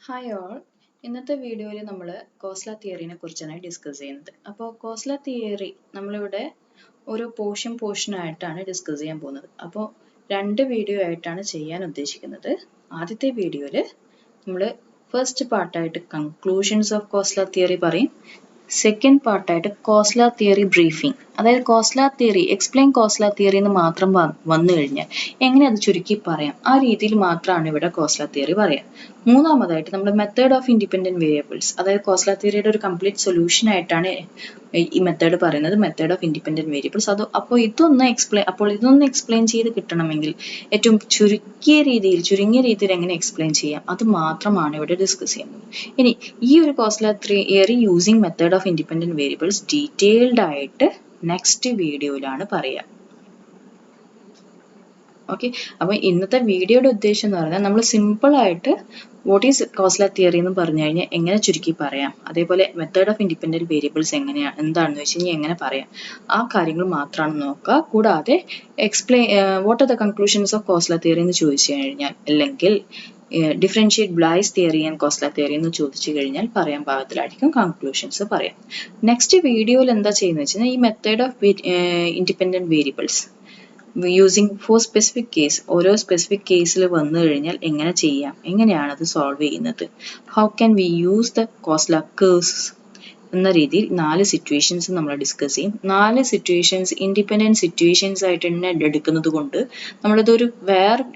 Hi all. ഇന്നത്തെ വീഡിയോയിൽ നമ്മൾ കോസ്ല തിയറിനെ കുറിച്ചാണ് ഡിസ്കസ് ചെയ്യുന്നത്. അപ്പോൾ കോസ്ല തിയറി നമ്മളിവിടെ ഒരു പോർഷനായിട്ടാണ് ഡിസ്കസ് ചെയ്യാൻ പോകുന്നത്. അപ്പോൾ 2 വീഡിയോ ആയിട്ടാണ് ചെയ്യാൻ ഉദ്ദേശിക്കുന്നത്. ആദ്യത്തെ വീഡിയോയിൽ നമ്മൾ ഫസ്റ്റ് പാർട്ടായിട്ട് കൺക്ലൂഷൻസ് ഓഫ് കോസ്ല തിയറി പറയും. സെക്കൻഡ് പാർട്ടായിട്ട് കോസ്ല തിയറി ബ്രീഫിംഗ്, അതായത് Kosala theory explain Kosala theory എന്ന് മാത്രം വന്നു കഴിഞ്ഞാൽ എങ്ങനെ അത് ചുരുക്കി പറയാം, ആ രീതിയിൽ മാത്രമാണ് ഇവിടെ കോസ്ല തിയറി പറയാം. മൂന്നാമതായിട്ട് നമ്മൾ മെത്തേഡ് ഓഫ് ഇൻഡിപെൻഡന്റ് വേരിയബിൾസ്, അതായത് കോസ്ല തിയറിയുടെ ഒരു കംപ്ലീറ്റ് സൊല്യൂഷൻ ആയിട്ടാണ് ഈ മെത്തേഡ് പറയുന്നത്, മെത്തേഡ് ഓഫ് ഇൻഡിപെൻഡന്റ് വേരിയബിൾസ്. അപ്പോൾ ഇതൊന്ന് എക്സ്പ്ലെയിൻ ചെയ്ത് കിട്ടണമെങ്കിൽ ഏറ്റവും ചുരുങ്ങിയ രീതിയിൽ എങ്ങനെ എക്സ്പ്ലെയിൻ ചെയ്യാം, അത് മാത്രമാണ് ഇവിടെ ഡിസ്കസ് ചെയ്യുന്നത്. ഇനി ഈ ഒരു Khosla theory using method of independent variables detailed ആയിട്ട് നെക്സ്റ്റ് വീഡിയോയിലാണ് പറയുക. ഓക്കെ, അപ്പൊ ഇന്നത്തെ വീഡിയോയുടെ ഉദ്ദേശം എന്ന് പറഞ്ഞാൽ നമ്മൾ സിമ്പിൾ ആയിട്ട് വാട്ട് ഈസ് കോസ്ല തിയറി എന്ന് പറഞ്ഞു കഴിഞ്ഞാൽ എങ്ങനെ ചുരുക്കി പറയാം, അതേപോലെ മെത്തേഡ് ഓഫ് ഇൻഡിപെൻഡന്റ് വേരിയബിൾസ് എന്താണെന്ന് വെച്ച് കഴിഞ്ഞാൽ എങ്ങനെ പറയാം, ആ കാര്യങ്ങൾ മാത്രമാണ് നോക്കുക. കൂടാതെ what are the conclusions of Khosla theory എന്ന് ചോദിച്ചു കഴിഞ്ഞാൽ, അല്ലെങ്കിൽ differentiate Bligh's theory and Khosla theory എന്ന് ചോദിച്ചു കഴിഞ്ഞാൽ പറയാൻ പാകത്തിലായിരിക്കും കൺക്ലൂഷൻസ് പറയാം. നെക്സ്റ്റ് വീഡിയോയിൽ എന്താ ചെയ്യുന്നത് വെച്ച് കഴിഞ്ഞാൽ ഈ method of independent variables using for specific case, ഓരോ സ്പെസിഫിക് കേസിൽ വന്നു കഴിഞ്ഞാൽ എങ്ങനെ ചെയ്യാം, എങ്ങനെയാണ് അത് സോൾവ് ചെയ്യുന്നത്, how can we use the Khosla curves എന്ന രീതിയിൽ 4 സിറ്റുവേഷൻസ് നമ്മൾ ഡിസ്കസ് ചെയ്യും. 4 സിറ്റുവേഷൻസ് ഇൻഡിപെൻഡന്റ് സിറ്റുവേഷൻസ് ആയിട്ട് തന്നെ എടുക്കുന്നത് കൊണ്ട് നമ്മളിതൊരു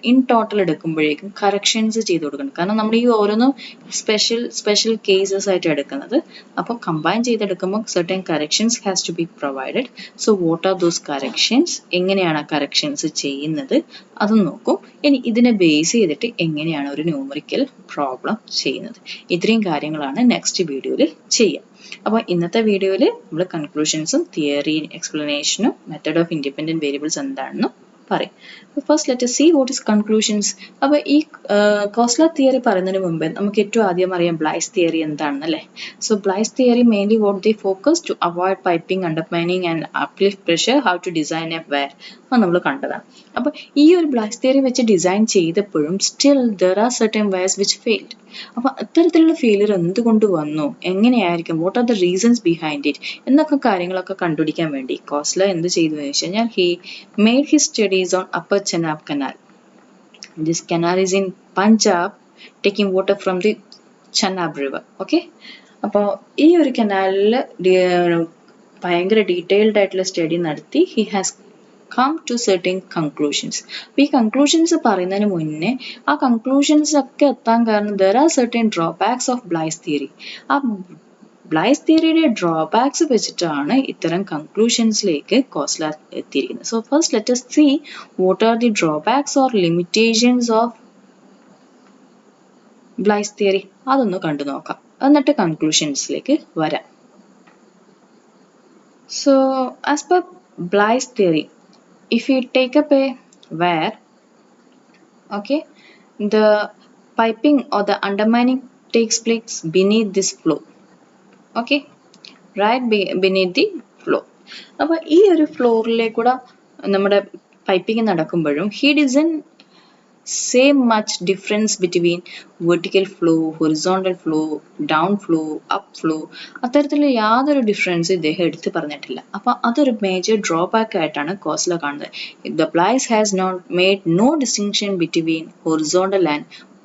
ഇൻ ടോട്ടൽ എടുക്കുമ്പോഴേക്കും കറക്ഷൻസ് ചെയ്ത് കൊടുക്കണം. കാരണം നമ്മൾ ഈ ഓരോന്നും സ്പെഷ്യൽ കേസസ് ആയിട്ട് എടുക്കുന്നത്. അപ്പോൾ കമ്പൈൻ ചെയ്തെടുക്കുമ്പോൾ certain corrections has to be provided. So what are those corrections, എങ്ങനെയാണ് ആ കറക്ഷൻസ് ചെയ്യുന്നത് അതും നോക്കും. ഇനി ഇതിനെ ബേസ് ചെയ്തിട്ട് എങ്ങനെയാണ് ഒരു ന്യൂമറിക്കൽ പ്രോബ്ലം ചെയ്യുന്നത്, ഇത്രയും കാര്യങ്ങളാണ് നെക്സ്റ്റ് വീഡിയോയിൽ ചെയ്യുക. അപ്പോൾ ഇന്നത്തെ വീഡിയോയിൽ നമ്മൾ കൺക്ലൂഷൻസും തിയറി എക്സ്പ്ലനേഷനും മെത്തേഡ് ഓഫ് ഇൻഡിപെൻഡന്റ് വേരിയബിൾസ് എന്താണെന്നും പറയും. First let us see what is conclusions. അപ്പോൾ ഈ കോസ്ല തിയറി പറയുന്നതിന് മുമ്പ് നമുക്ക് ഏറ്റവും ആദ്യം അറിയാം ബ്ലൈസ് തിയറി എന്താണെന്ന് അല്ലേ. So Bligh's theory mainly what they focus to avoid piping, undermining and uplift pressure, how to design a weir, അത് നമ്മൾ കണ്ടതാണ്. അപ്പോൾ ഈ ഒരു ബ്ലൈസ് തിയറി വെച്ച് ഡിസൈൻ ചെയ്തപ്പോഴും still there are certain weirs which failed. അപ്പൊ അത്തരത്തിലുള്ള ഫെയിലിയർ എന്തുകൊണ്ട് വന്നു, എങ്ങനെയായിരിക്കും, what are the reasons behind it എന്നൊക്കെ കാര്യങ്ങളൊക്കെ കണ്ടുപിടിക്കാൻ വേണ്ടി കോസ്ല എന്ത് ചെയ്തു എന്ന് വെച്ച് കഴിഞ്ഞാൽ he made his studies on upper Chenab canal. This canal is in Punjab, taking water from the Chenab river. Okay, അപ്പോൾ ഈ ഒരു കനാലിൽ ഭയങ്കര ഡീറ്റെയിൽഡ് ആയിട്ടുള്ള സ്റ്റഡി നടത്തി he has come to certain conclusions. ഈ കൺക്ലൂഷൻസ് പറയുന്നതിന് മുന്നേ ആ കൺക്ലൂഷൻസ് ഒക്കെ എത്താൻ കാരണം there are certain drawbacks of Bliss theory. ആ ബ്ലൈസ് തിയറിയുടെ ഡ്രോബാക്സ് വെച്ചിട്ടാണ് ഇത്തരം കൺക്ലൂഷൻസിലേക്ക് കോസ്ല എത്തിയിരിക്കുന്നത്. So first let us see what are the drawbacks or limitations of Blaise theory, അതൊന്ന് കണ്ടു നോക്കാം, എന്നിട്ട് കൺക്ലൂഷൻസിലേക്ക് വരാം. So as per Blaise theory, if you take up a wire, okay, the piping or the undermining takes place beneath this flow, okay, right beneath the flow. അപ്പോൾ ഈ ഒരു ഫ്ലോറിലേക്കൂടെ നമ്മുടെ piping നടക്കുമ്പോഴും he doesn't say much difference between vertical flow, horizontal flow, down flow, up flow, അത്തരത്തിലുള്ള യാതൊരു difference ഇദ്ദേഹം എടുത്ത് പറഞ്ഞിട്ടില്ല. അപ്പോൾ അതൊരു മേജർ ഡ്രോബാക്ക് ആയിട്ടാണ് കോസ്ല കാണുന്നത്. The Bliss has not made no distinction between horizontal and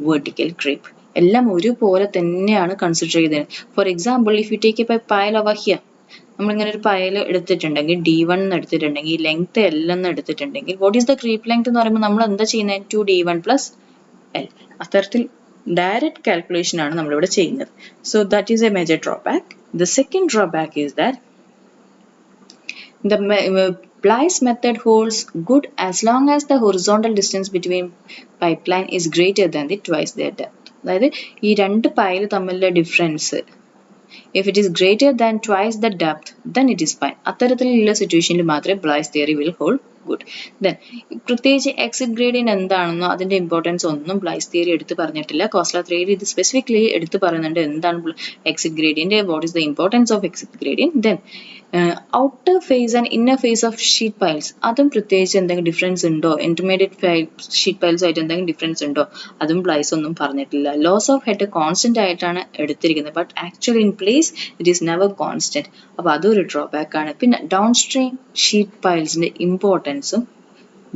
vertical creep. എല്ലാം ഒരുപോലെ തന്നെയാണ് കൺസിഡർ ചെയ്തത്. For example, if you take A pile over here, നമ്മളിങ്ങനെ ഒരു പയൽ എടുത്തിട്ടുണ്ടെങ്കിൽ D1 എന്ന് എടുത്തിട്ടുണ്ടെങ്കിൽ ലെങ്ത് L എന്ന് എടുത്തിട്ടുണ്ടെങ്കിൽ what is the creep length എന്ന് പറയുമ്പോൾ നമ്മൾ എന്താ ചെയ്യുന്നത്, 2D1 + L. അത്തരത്തിൽ ഡയറക്റ്റ് കാൽക്കുലേഷൻ ആണ് നമ്മളിവിടെ ചെയ്യുന്നത്. So that is a major drawback. The second drawback is that the Bliss method holds good as long as the horizontal distance between pipeline is greater than the twice their depth. അതായത് ഈ രണ്ട് pile തമ്മിലുള്ള difference if it is greater than twice the depth, then it is fine. അത്തരത്തിലുള്ള സിറ്റുവേഷനിൽ മാത്രമേ Blaise theory will hold good. Then പ്രത്യേകിച്ച് exit gradient എന്താണെന്നോ അതിന്റെ ഇമ്പോർട്ടൻസ് ഒന്നും ബ്ലൈസ് തിയറി എടുത്ത് പറഞ്ഞിട്ടില്ല. കോസ്ല തിയറി ഇത് സ്പെസിഫിക്കലി എടുത്ത് പറയുന്നുണ്ട് എന്താണ് exit gradient, what is the importance of exit gradient. Then outer face and inner face of sheet piles അതും പ്രത്യേകിച്ച് എന്തെങ്കിലും ഡിഫറൻസ് ഉണ്ടോ, ഇന്റർമീഡിയറ്റ് ഷീറ്റ് പൈൽസ് ആയിട്ട് എന്തെങ്കിലും ഡിഫറൻസ് ഉണ്ടോ, അതും ബ്ലൈസ് ഒന്നും പറഞ്ഞിട്ടില്ല. ലോസ് ഓഫ് ഹെഡ് കോൺസ്റ്റന്റ് ആയിട്ടാണ് എടുത്തിരിക്കുന്നത്, but actually in place it is never constant. അപ്പോൾ അതൊരു ഡ്രോബാക്ക് ആണ്. പിന്നെ ഡൗൺ സ്ട്രീം ഷീറ്റ് പൈൽസിന്റെ ഇമ്പോർട്ടൻസും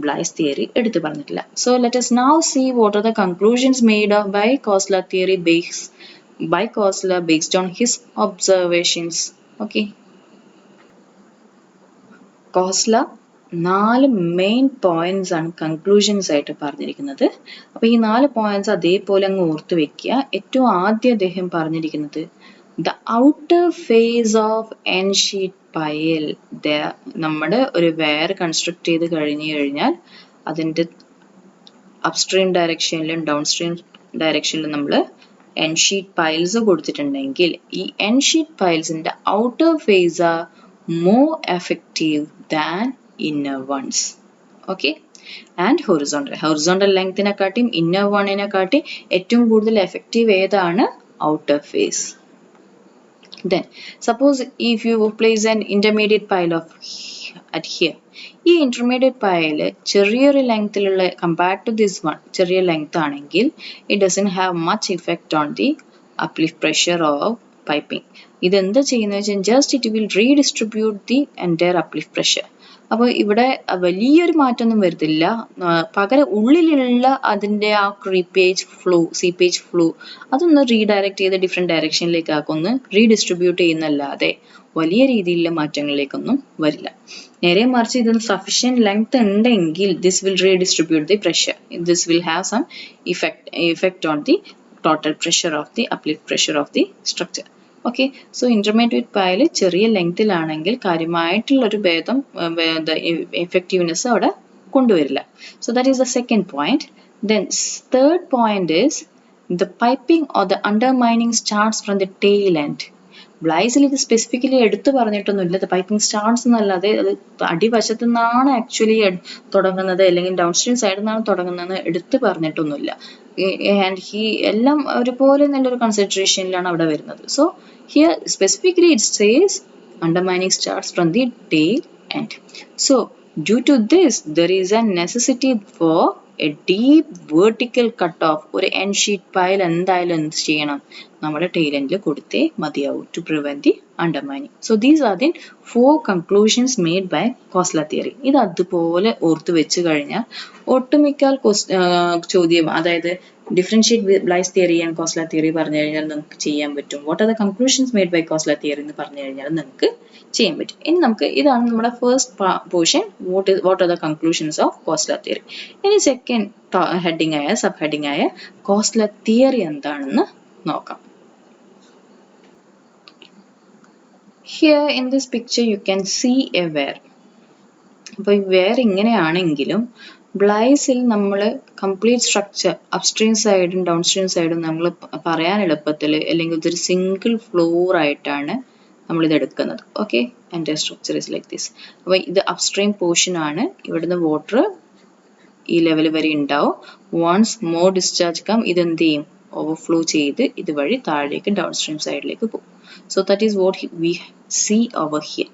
Bly's theory എടുത്തു പറഞ്ഞിട്ടില്ല. So let us now see what are the conclusions made of by Kosler theory by Kosler based on his observations. Okay. Kosler 4 main points ആണ് conclusions ആയിട്ട് പറഞ്ഞിരിക്കുന്നത്. അപ്പോൾ ഈ 4 പോയിന്റ്സ് അതേപോലെ അങ്ങ് ഓർത്ത് വെക്കുക. ഏറ്റവും ആദ്യം അദ്ദേഹം പറഞ്ഞിരിക്കുന്നത് the outer face of N sheet pile, നമ്മുടെ ഒരു വെയർ കൺസ്ട്രക്ട് ചെയ്ത് കഴിഞ്ഞാൽ അതിൻ്റെ അപ്സ്ട്രീം ഡയറക്ഷനിലും ഡൗൺ സ്ട്രീം ഡയറക്ഷനിലും നമ്മൾ N ഷീറ്റ് പൈൽസ് കൊടുത്തിട്ടുണ്ടെങ്കിൽ ഈ N ഷീറ്റ് പൈൽസിന്റെ outer face are more effective than inner ones. Okay. And horizontal ലെങ്തിനെക്കാട്ടിയും ഇന്നർ വണ്ണിനെക്കാട്ടി ഏറ്റവും കൂടുതൽ എഫക്റ്റീവ് ഏതാണ്? Outer face. Then suppose if you place an intermediate pile of at here, ഈ intermediate pile ചെറിയൊരു ലെങ്തിലുള്ള compared to this one ചെറിയ length ആണെങ്കിൽ it doesn't have much effect on the uplift pressure of piping. ഇതെന്താ ചെയ്യുന്നത് വെച്ചാൽ just it will redistribute the entire uplift pressure. അപ്പോൾ ഇവിടെ വലിയൊരു മാറ്റമൊന്നും വരുത്തില്ല, പകരം ഉള്ളിലുള്ള അതിൻ്റെ ആ സീപ്പേജ് ഫ്ലോ അതൊന്ന് റീഡയറക്റ്റ് ചെയ്ത് ഡിഫറെൻറ്റ് ഡയറക്ഷനിലേക്ക് ഒന്ന് റീഡിസ്ട്രിബ്യൂട്ട് ചെയ്യുന്നല്ലാതെ വലിയ രീതിയിലുള്ള മാറ്റങ്ങളിലേക്കൊന്നും വരില്ല. നേരെ മറിച്ച് ഇതിന് സഫിഷ്യൻറ്റ് ലെങ്ത് ഉണ്ടെങ്കിൽ this will redistribute the pressure, this will have some effect on the total pressure of the uplift pressure of the structure. Okay. So intermediate pile ചെറിയ ലെങ്തിലാണെങ്കിൽ കാര്യമായിട്ടുള്ളൊരു ഭേദം എഫക്റ്റീവ്നെസ് അവിടെ കൊണ്ടുവരില്ല. So that is the second point. Then third point is the piping or the undermining starts from the tail end. ബ്ലൈസിൽ ഇത് specifically എടുത്തു പറഞ്ഞിട്ടൊന്നുമില്ല. The piping starts എന്നല്ലാതെ അത് അടിവശത്തു നിന്നാണ് ആക്ച്വലി തുടങ്ങുന്നത് അല്ലെങ്കിൽ ഡൗൺ സ്ട്രീം സൈഡിൽ നിന്നാണ് തുടങ്ങുന്നത് എടുത്തു പറഞ്ഞിട്ടൊന്നുമില്ല. ആൻഡ് എല്ലാം ഒരുപോലെ നല്ലൊരു കൺസിഡറേഷനിലാണ് അവിടെ വരുന്നത്. So here specifically it says undermining starts from the tail end. So due to this there is a necessity for a deep vertical cut off. ഒരു N sheet pile എന്തായാലും എന്ത് ചെയ്യണം, നമ്മുടെ tail end കൊടുത്തേ മതിയാവും to prevent the undermining. So these are the 4 conclusions made by Kosler theory. ഇത് അതുപോലെ ഓർത്ത് വെച്ച് കഴിഞ്ഞാൽ ഒട്ടുമിക്ക ചോദ്യം, അതായത് differentiate Bly's theory and Kosler theory പറഞ്ഞു കഴിഞ്ഞാൽ നിങ്ങൾക്ക് ചെയ്യാൻ പറ്റും. What are the conclusions made by Kosler theory എന്ന് പറഞ്ഞു കഴിഞ്ഞാൽ നിങ്ങൾക്ക് ചെയ്യാൻ പറ്റും. ഇനി നമുക്ക് ഇതാണ് നമ്മുടെ first portion, what are the conclusions of Kosler theory. ഇനി സെക്കൻഡ് ഹെഡിങ് ആയ സബ് ഹെഡിങ് ആയ Kosler theory എന്താണെന്ന് നോക്കാം. Here in this picture you can see a wear. അപ്പോൾ ഈ wear ഇങ്ങനെയാണെങ്കിലും ബ്ലൈസിൽ നമ്മൾ കംപ്ലീറ്റ് സ്ട്രക്ചർ അപ്സ്ട്രീം സൈഡും ഡൗൺ സ്ട്രീം സൈഡും നമ്മൾ പറയാൻ എളുപ്പത്തിൽ അല്ലെങ്കിൽ ഇതൊരു സിംഗിൾ ഫ്ലോർ ആയിട്ടാണ് നമ്മളിത് എടുക്കുന്നത്. ഓക്കെ. എൻ്റെ സ്ട്രക്ചർ ഇസ് ലൈക്ക് ദിസ്. അപ്പോൾ ഇത് അപ്സ്ട്രീം പോർഷൻ ആണ്. ഇവിടുന്ന് വാട്ടർ ഈ ലെവൽ വരെ ഉണ്ടാവും. വൺസ് മോർ ഡിസ്ചാർജ് ഇതെന്ത് ചെയ്യും, ഓവർഫ്ലോ ചെയ്ത് ഇതുവഴി താഴേക്ക് ഡൗൺ സ്ട്രീം സൈഡിലേക്ക് പോകും. So that is what we see over here.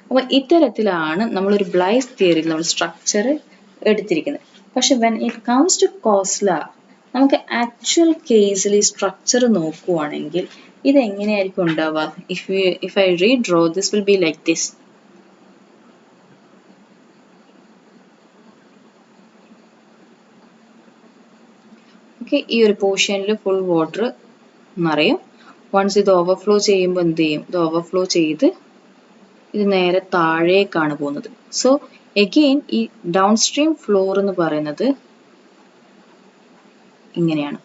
അപ്പോൾ ഇത്തരത്തിലാണ് നമ്മളൊരു ബ്ലൈസ് തിയറിയിൽ നമ്മൾ സ്ട്രക്ചർ എടുത്തിരിക്കുന്നത്. പക്ഷെ when it comes to Khosla നമുക്ക് ആക്ച്വൽ കേസിൽ ഈ സ്ട്രക്ചർ നോക്കുവാണെങ്കിൽ ഇത് എങ്ങനെയായിരിക്കും ഉണ്ടാവുക? If I redraw this will be like this. Okay. ഈ ഒരു പോർഷനിൽ ഫുൾ വാട്ടർ നിറയും. വൺസ് ഇത് ഓവർഫ്ലോ ചെയ്യുമ്പോൾ എന്ത് ചെയ്യും, ഇത് ഓവർഫ്ലോ ചെയ്ത് ഇത് നേരെ താഴേക്കാണ് പോകുന്നത്. സോ എഗെയിൻ ഈ ഡൗൺ സ്ട്രീം ഫ്ലോർ എന്ന് പറയുന്നത് ഇങ്ങനെയാണ്.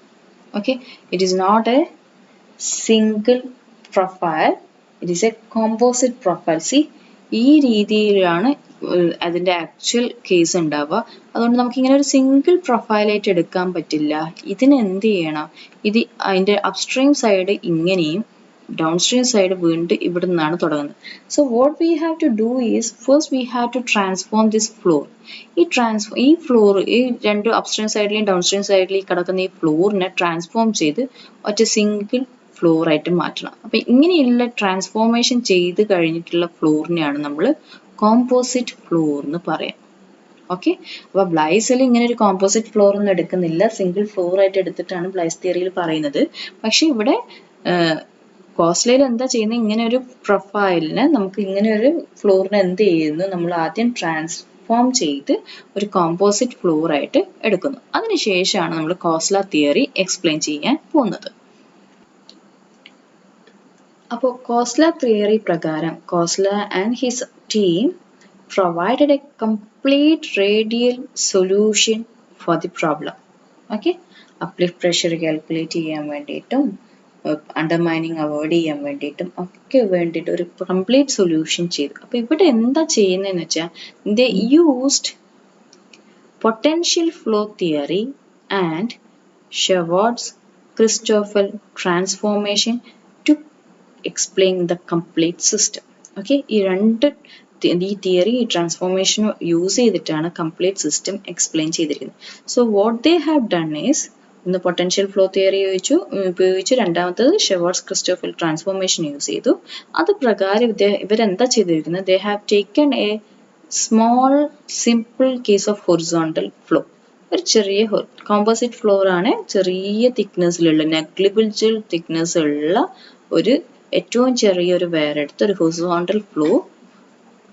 Okay. It is not a single profile, it is a composite profile. See ഈ രീതിയിലാണ് അതിൻ്റെ ആക്ച്വൽ കേസ് ഉണ്ടാവുക. അതുകൊണ്ട് നമുക്ക് ഇങ്ങനെ ഒരു സിംഗിൾ പ്രൊഫൈലായിട്ട് എടുക്കാൻ പറ്റില്ല. ഇതിന് എന്ത് ചെയ്യണം, ഇത് അതിൻ്റെ അപ്സ്ട്രീം സൈഡ് ഇങ്ങനെയും ഡൗൺ സ്ട്രീം സൈഡ് വീണ്ടും ഇവിടെ നിന്നാണ് തുടങ്ങുന്നത്. So what we have to do is first we have to transform this floor. ഈ ഫ്ലോർ ഈ രണ്ട് അപ്സ്ട്രീം സൈഡിലെയും ഡൗൺ സ്ട്രീം സൈഡിലെയും കിടക്കുന്ന ഈ ഫ്ലോറിനെ ട്രാൻസ്ഫോം ചെയ്ത് ഒറ്റ സിംഗിൾ ഫ്ലോറായിട്ട് മാറ്റണം. അപ്പം ഇങ്ങനെയുള്ള ട്രാൻസ്ഫോർമേഷൻ ചെയ്ത് കഴിഞ്ഞിട്ടുള്ള ഫ്ലോറിനെയാണ് നമ്മൾ കോമ്പോസിറ്റ് ഫ്ലോർ എന്ന് പറയാം. ഓക്കെ, അപ്പോൾ ബ്ലൈസിൽ ഇങ്ങനെ ഒരു കോമ്പോസിറ്റ് ഫ്ലോർ ഒന്നും എടുക്കുന്നില്ല, സിംഗിൾ ഫ്ലോർ ആയിട്ട് എടുത്തിട്ടാണ് ബ്ലൈസ് തിയറിയിൽ പറയുന്നത്. പക്ഷെ ഇവിടെ കോസ്ലയിൽ എന്താ ചെയ്യുന്നത്, ഇങ്ങനെ ഒരു പ്രൊഫൈലിന് നമുക്ക് ഇങ്ങനെ ഒരു ഫ്ലോറിന് എന്ത് ചെയ്യുന്നു, നമ്മൾ ആദ്യം ട്രാൻസ്ഫോം ചെയ്ത് ഒരു കോമ്പോസിറ്റ് ഫ്ലോർ ആയിട്ട് എടുക്കുന്നു. അതിനുശേഷമാണ് നമ്മൾ കോസ്ല തിയറി എക്സ്പ്ലെയിൻ ചെയ്യാൻ പോകുന്നത്. അപ്പോൾ കോസ്ല തിയറി പ്രകാരം Khosla and his team provided a complete radial solution for the problem. Okay, uplift pressure calculate ചെയ്യാൻ വേണ്ടിയിട്ടും അണ്ടർമൈനിങ് അവോയ്ഡ് ചെയ്യാൻ വേണ്ടിയിട്ടും ഒക്കെ വേണ്ടിയിട്ട് ഒരു കംപ്ലീറ്റ് സൊല്യൂഷൻ ചെയ്തു. അപ്പോൾ ഇവിടെ എന്താ ചെയ്യുന്നതെന്ന് വെച്ചാൽ they used potential flow theory and Schwarz-Christoffel transformation to explain the complete system. Okay, ഈ രണ്ട് തിയറി ഈ ട്രാൻസ്ഫോർമേഷൻ യൂസ് ചെയ്തിട്ടാണ് കംപ്ലീറ്റ് സിസ്റ്റം എക്സ്പ്ലെയിൻ ചെയ്തിരിക്കുന്നത്. So what they have done is, ഒന്ന് പൊട്ടൻഷ്യൽ ഫ്ലോ തിയറി ഉപയോഗിച്ചു, രണ്ടാമത്തത് ഷെവാർട്സ്-ക്രിസ്റ്റോഫൽ ട്രാൻസ്ഫോർമേഷൻ യൂസ് ചെയ്തു. അത് പ്രകാരം ഇവരെന്താ ചെയ്തിരിക്കുന്നത്, they have taken A small simple case of horizontal flow. ഒരു ചെറിയ കോമ്പോസിറ്റ് ഫ്ലോർ ആണ്, ചെറിയ തിക്നെസ്സിലുള്ള നെഗ്ലിജിബിൾ തിക്നെസ് ഉള്ള ഒരു ഏറ്റവും ചെറിയൊരു വേറെടുത്ത് ഒരു ഹൊറിസോണ്ടൽ ഫ്ലോ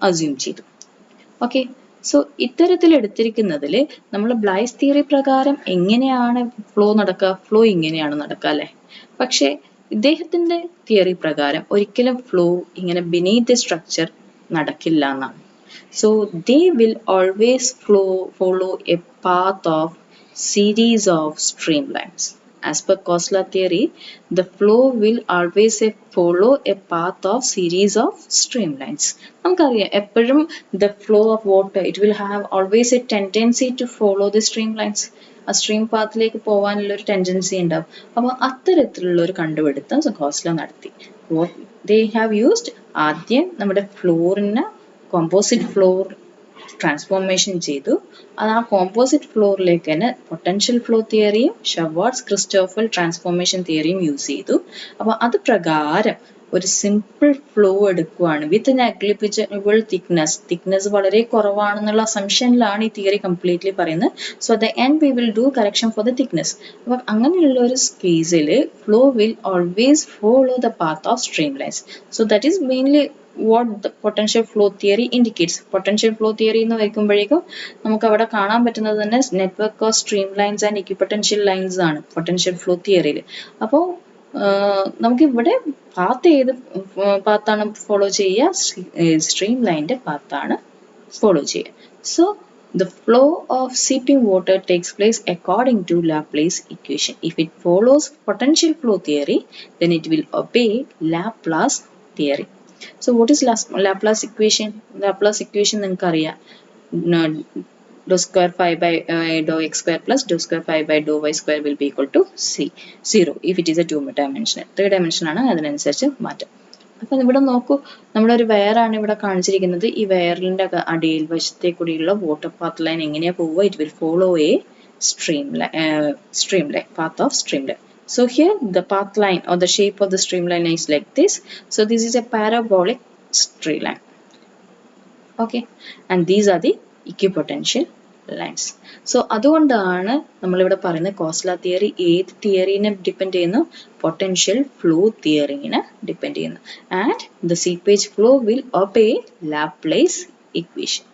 അസ്യൂം ചെയ്തു. ഓക്കെ, സോ ഇത്തരത്തിൽ എടുത്തിരിക്കുന്നതിൽ നമ്മൾ ബ്ലൈസ് തിയറി പ്രകാരം എങ്ങനെയാണ് ഫ്ലോ നടക്കുക, ഫ്ലോ ഇങ്ങനെയാണ് നടക്കുക അല്ലേ. പക്ഷേ ഇദ്ദേഹത്തിന്റെ തിയറി പ്രകാരം ഒരിക്കലും ഫ്ലോ ഇങ്ങനെ ബിനീത്ത് ദി സ്ട്രക്ചർ നടക്കില്ല എന്നാണ്. So they will always follow A path of series of streamlines. As per Kosla theory, the flow will always follow a path of series of streamlines. നമുക്കറിയാം എപ്പോഴും the flow of water, it will have always a tendency to follow the streamlines. ആ stream പാത്തിലേക്ക് പോകാനുള്ള ഒരു tendency ഉണ്ടാവും. അപ്പോൾ അത്തരത്തിലുള്ള ഒരു കണ്ടുപിടുത്തം കോസ്ല നടത്തി. They have used ആദ്യം നമ്മുടെ ഫ്ലോറിന് കോമ്പോസിറ്റ് ഫ്ലോർ ട്രാൻസ്ഫോർമേഷൻ ചെയ്തു. അത് ആ കോമ്പോസിറ്റ് ഫ്ലോറിലേക്ക് തന്നെ പൊട്ടൻഷ്യൽ ഫ്ലോ തിയറിയും ഷെവാർട്സ്-ക്രിസ്റ്റോഫൽ ട്രാൻസ്ഫോർമേഷൻ തിയറിയും യൂസ് ചെയ്തു. അപ്പോൾ അത് പ്രകാരം ഒരു സിമ്പിൾ ഫ്ലോ എടുക്കുകയാണ് വിത്ത് നെഗ്ലിജിബിൾ തിക്നെസ് വളരെ കുറവാണെന്നുള്ള അസംഷനിലാണ് ഈ തിയറി കംപ്ലീറ്റ്ലി പറയുന്നത്. So at the end we will do correction for the thickness. അപ്പോൾ അങ്ങനെയുള്ള ഒരു കേസിൽ flow will always follow the path of stream lines. So that is mainly what the potential flow theory indicates. Potential flow theory എന്ന് വയ്ക്കുമ്പോഴേക്കും നമുക്ക് അവിടെ കാണാൻ പറ്റുന്നത് തന്നെ network of stream lines and equipotential lines ആണ് പൊട്ടൻഷ്യൽ ഫ്ലോ തിയറിയിൽ. അപ്പോൾ നമുക്ക് ഇവിടെ പാത്ത് ഏത് പാത്താണ് ഫോളോ ചെയ്യുക, സ്ട്രീം ലൈൻ്റെ പാത്താണ് ഫോളോ ചെയ്യുക. So the flow of seeping water takes place according to Laplace equation. If it follows potential flow theory, then it will obey Laplace theory. So what is Laplace equation? Laplace equation നിങ്ങൾക്ക് അറിയാം, dou square phi by dou x square plus dou square phi by dou y square will be equal to 0 if it is a 2-dimensional. 3-dimensional ആണ്, അതിനനുസരിച്ച് മാറ്റാം. അപ്പം ഇവിടെ നോക്കൂ, നമ്മുടെ ഒരു വയറാണ് ഇവിടെ കാണിച്ചിരിക്കുന്നത്. ഈ വയറിൻ്റെ അടിയിൽ വശത്തെ കൂടിയുള്ള വാട്ടർ പാത്ത് ലൈൻ എങ്ങനെയാണ് പോവുക, it will follow A stream line, path of streamline. So here the path line or the shape of the streamline is like this. So this is a parabolic straight line. Okay, and these are the equipotential lines. So അതുകൊണ്ടാണ് നമ്മളിവിടെ പറയുന്നത് Kosala theory ഏത് തിയറിനെ depend ചെയ്യുന്നു, potential flow തിയറിനെ depend ചെയ്യുന്നു. And the seepage flow will obey Laplace equation.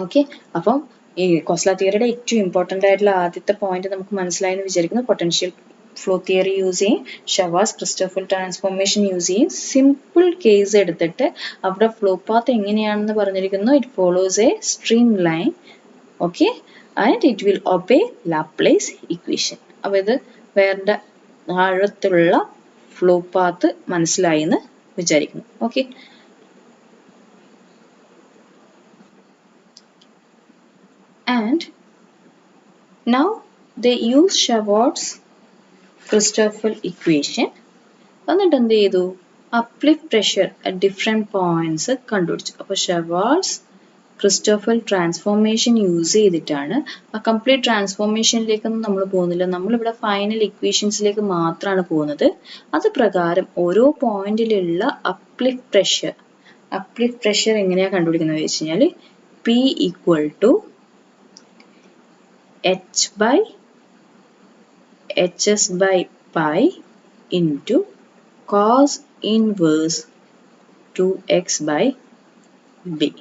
Okay, അപ്പം ഈ കോസ്ല തിയറിയുടെ ഏറ്റവും important ആയിട്ടുള്ള ആദ്യത്തെ പോയിന്റ് നമുക്ക് മനസ്സിലായെന്ന് വിചാരിക്കുന്നു. പൊട്ടൻഷ്യൽ ഫ്ലോ തിയറി യൂസ് ചെയ്യും, ഷെവാർട്സ്-ക്രിസ്റ്റോഫൽ ട്രാൻസ്ഫോർമേഷൻ യൂസ് ചെയ്യും. സിമ്പിൾ കേസ് എടുത്തിട്ട് അവിടെ ഫ്ലോ പാത്ത് എങ്ങനെയാണെന്ന് പറഞ്ഞിരിക്കുന്നു, it follows A stream line. Okay, and it will obey Laplace equation. അപ്പോൾ ഇത് വേറെ ആഴത്തുള്ള ഫ്ലോ പാത്ത് മനസ്സിലായി എന്ന് വിചാരിക്കുന്നു. Okay, and now they use Schwarz-Christoffel equation. എന്നിട്ട് എന്ത് ചെയ്തു, uplift pressure at different points കണ്ടുപിടിച്ചു. അപ്പോൾ ഷെവാർട്സ് ക്രിസ്റ്റോഫൽ ട്രാൻസ്ഫോർമേഷൻ യൂസ് ചെയ്തിട്ടാണ്. ആ കംപ്ലീറ്റ് ട്രാൻസ്ഫോർമേഷനിലേക്കൊന്നും നമ്മൾ പോകുന്നില്ല, നമ്മളിവിടെ ഫൈനൽ ഇക്വേഷൻസിലേക്ക് മാത്രമാണ് പോകുന്നത്. അത് പ്രകാരം ഓരോ പോയിന്റിലുള്ള അപ്ലിഫ്റ്റ് പ്രഷർ എങ്ങനെയാണ് കണ്ടുപിടിക്കുന്നത് വെച്ച് കഴിഞ്ഞാൽ P equal to HS by pi into cos inverse 2x by b.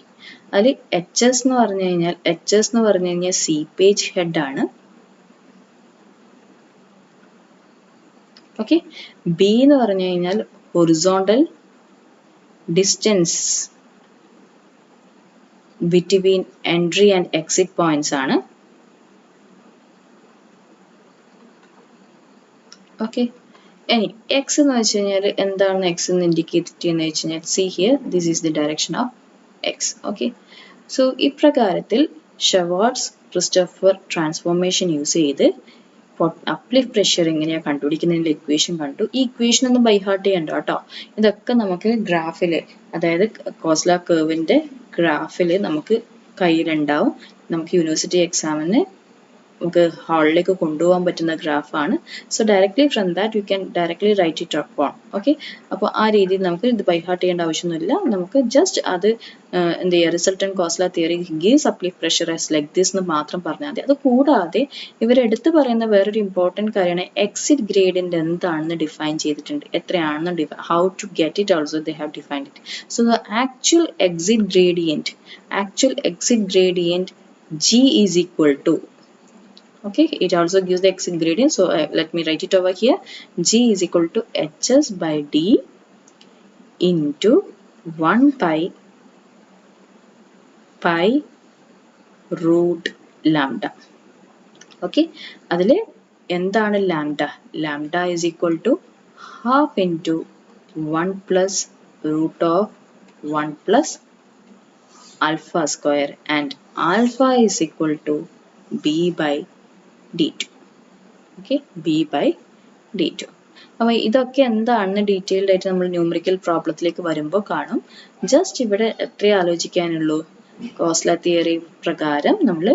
അതിൽ HS എന്ന് പറഞ്ഞു കഴിഞ്ഞാൽ സീപ്പേജ് ഹെഡ് ആണ്. ഓക്കെ, B എന്ന് പറഞ്ഞു കഴിഞ്ഞാൽ horizontal distance between entry and exit points ആണ്. ഓക്കെ, ഇനി എക്സ് എന്ന് വെച്ച് കഴിഞ്ഞാൽ എന്താണ് എക്സ് എന്ന് ഇൻഡിക്കേറ്റ് ചെയ്യുന്നത് വെച്ച് കഴിഞ്ഞാൽ see here this is the direction of x. Okay, so ഇപ്രകാരത്തിൽ ഷെവാർട്സ് ക്രിസ്റ്റോഫർ ട്രാൻസ്ഫോർമേഷൻ യൂസ് ചെയ്ത് അപ്ലിഫ്റ്റ് പ്രഷർ എങ്ങനെയാണ് കണ്ടുപിടിക്കുന്നതിൻ്റെ ഇക്വേഷൻ കണ്ടു. ഈ ഇക്വേഷൻ ഒന്നും ബൈഹാർട്ട് ചെയ്യണ്ട കേട്ടോ, ഇതൊക്കെ നമുക്ക് ഗ്രാഫിൽ, അതായത് കോസ്ല കർവിൻ്റെ ഗ്രാഫിൽ നമുക്ക് കയ്യിലുണ്ടാവും. നമുക്ക് യൂണിവേഴ്സിറ്റി എക്സാമിന് നമുക്ക് ഹാളിലേക്ക് കൊണ്ടുപോകാൻ പറ്റുന്ന ഗ്രാഫാണ്. So directly from that you can directly write it up on. Okay, അപ്പോൾ ആ രീതിയിൽ നമുക്ക് ഇത് ബൈഹാർട്ട് ചെയ്യേണ്ട ആവശ്യമൊന്നുമില്ല. നമുക്ക് ജസ്റ്റ് അത് എന്ത് ചെയ്യുക, resultant Khosla theory gives uplift pressure as like this എന്ന് മാത്രം പറഞ്ഞാൽ മതി. അത് കൂടാതെ ഇവരെടുത്ത് പറയുന്ന വേറൊരു ഇമ്പോർട്ടൻറ്റ് കാര്യമാണ് എക്സിറ്റ് ഗ്രേഡിയന്റ് എന്താണെന്ന് ഡിഫൈൻ ചെയ്തിട്ടുണ്ട്, എത്രയാണെന്ന് how to get it also they have defined it. So the actual exit gradient G is equal to, okay, it also gives the exit gradient, so let me write it over here. G is equal to HS by D into 1 pi root lambda. Okay, അതില് എന്താണ് lambda is equal to half into 1 plus root of 1 plus alpha square, and alpha is equal to B by D2. Okay, B by D2. അപ്പോൾ ഇതൊക്കെ എന്താണെന്ന് detailed ആയിട്ട് നമ്മൾ numerical പ്രോബ്ലത്തിലേക്ക് വരുമ്പോൾ കാണും. Just ഇവിടെ എത്ര ആലോചിക്കാനുള്ളൂ, കോസ്ല തിയറി പ്രകാരം നമ്മൾ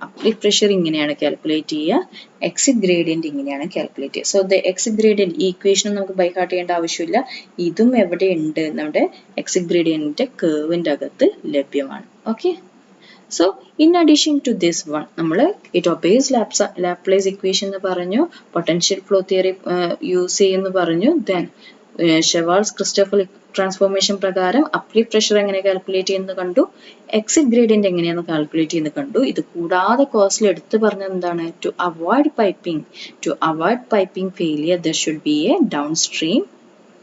അപ്ലിഫ്റ്റ് പ്രഷർ ഇങ്ങനെയാണ് കാൽക്കുലേറ്റ് ചെയ്യുക, എക്സിറ്റ് ഗ്രേഡിയന്റ് ഇങ്ങനെയാണ് കാൽക്കുലേറ്റ് ചെയ്യുക. സോ ദ എക്സിറ്റ് ഗ്രേഡിയന്റ് ഈ ഇക്വേഷൻ നമുക്ക് ബൈഹാർട്ട് ചെയ്യേണ്ട ആവശ്യമില്ല. ഇതും എവിടെയുണ്ട്, നമ്മുടെ എക്സിറ്റ് ഗ്രേഡിയന്റിന്റെ കർവിന്റെ അകത്ത് ലഭ്യമാണ്. Okay, so in addition to this one, നമ്മൾ it obeys Laplace equation എന്ന് പറഞ്ഞു, potential flow theory യൂസ് ചെയ്യുന്നു പറഞ്ഞു, then ഷെവാർട്സ് ക്രിസ്റ്റോഫർ ട്രാൻസ്ഫോർമേഷൻ പ്രകാരം അപ്ലിഫ്റ്റ് പ്രഷർ എങ്ങനെ കാൽക്കുലേറ്റ് ചെയ്യുന്നത് കണ്ടു, എക്സിറ്റ് ഗ്രേഡിയന്റ് എങ്ങനെയാണ് കാൽക്കുലേറ്റ് ചെയ്യുന്നത് കണ്ടു. ഇത് കൂടാതെ കോസ്റ്റിൽ എടുത്തു പറഞ്ഞത് എന്താണ്, to avoid piping failure there should be a downstream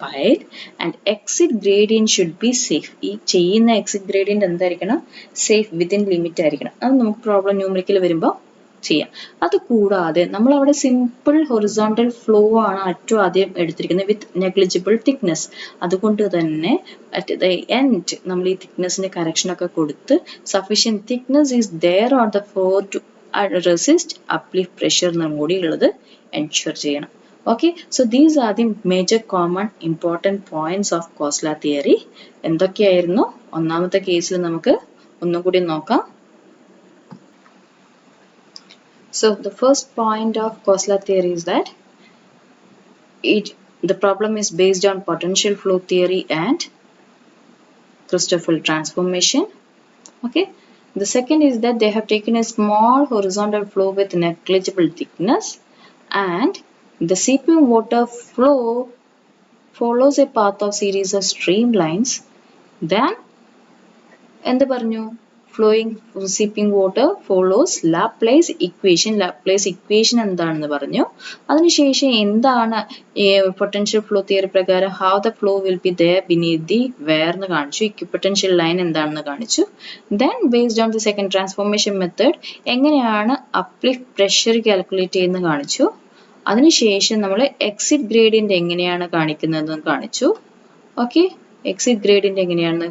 pile and exit gradient should be safe. ഈ ചെയ്യുന്ന എക്സിറ്റ് ഗ്രേഡിയന്റ് എന്തായിരിക്കണം, സേഫ് വിത്തിൻ ലിമിറ്റ് ആയിരിക്കണം. അത് നമുക്ക് പ്രോബ്ലം ന്യൂമറിക്കൽ വരുമ്പോൾ ചെയ്യാം. അത് കൂടാതെ നമ്മൾ അവിടെ സിമ്പിൾ ഹൊറിസോണ്ടൽ ഫ്ലോ ആണ് ഏറ്റവും ആദ്യം എടുത്തിരിക്കുന്നത് വിത്ത് നെഗ്ലിജിബിൾ തിക്നെസ്. അതുകൊണ്ട് തന്നെ അറ്റ് ദ എൻഡ് നമ്മൾ ഈ തിക്നെസിന്റെ കറക്ഷൻ ഒക്കെ കൊടുത്ത് sufficient thickness is there on the floor to resist uplift pressure എന്നും കൂടി ഉള്ളത് എൻഷുർ ചെയ്യണം. Okay, so these are the major common important points of Kossler theory. എന്തൊക്കെയായിരുന്നു ഒന്നാമത്തെ കേസിൽ നമുക്ക് ഒന്നും കൂടി നോക്കാം. So the first point of Kossler theory is that the problem is based on potential flow theory and Christoffel transformation. Okay, the second is that they have taken a small horizontal flow with negligible thickness, and the seeping water flow follows a path of series of streamlines. Then എന്ത് പറഞ്ഞു, flowing seeping water follows Laplace equation എന്താണെന്ന് പറഞ്ഞു. അതിനുശേഷം എന്താണ് potential flow theory പ്രകാരം how the flow will be there beneath the where എന്ന് കാണിച്ചു, equipotential line എന്താണെന്ന് കാണിച്ചു. Then based on the second transformation method എങ്ങനെയാണ് അപ്ലിഫ്റ്റ് പ്രഷർ കാൽക്കുലേറ്റ് ചെയ്യുന്നത് കാണിച്ചു. അതിനുശേഷം നമ്മൾ എക്സിറ്റ് ഗ്രേഡിയന്റ് എങ്ങനെയാണ് കാണിക്കുന്നതെന്ന് കാണിച്ചു. ഓക്കെ, എക്സിറ്റ് ഗ്രേഡിയന്റ് എങ്ങനെയാണ്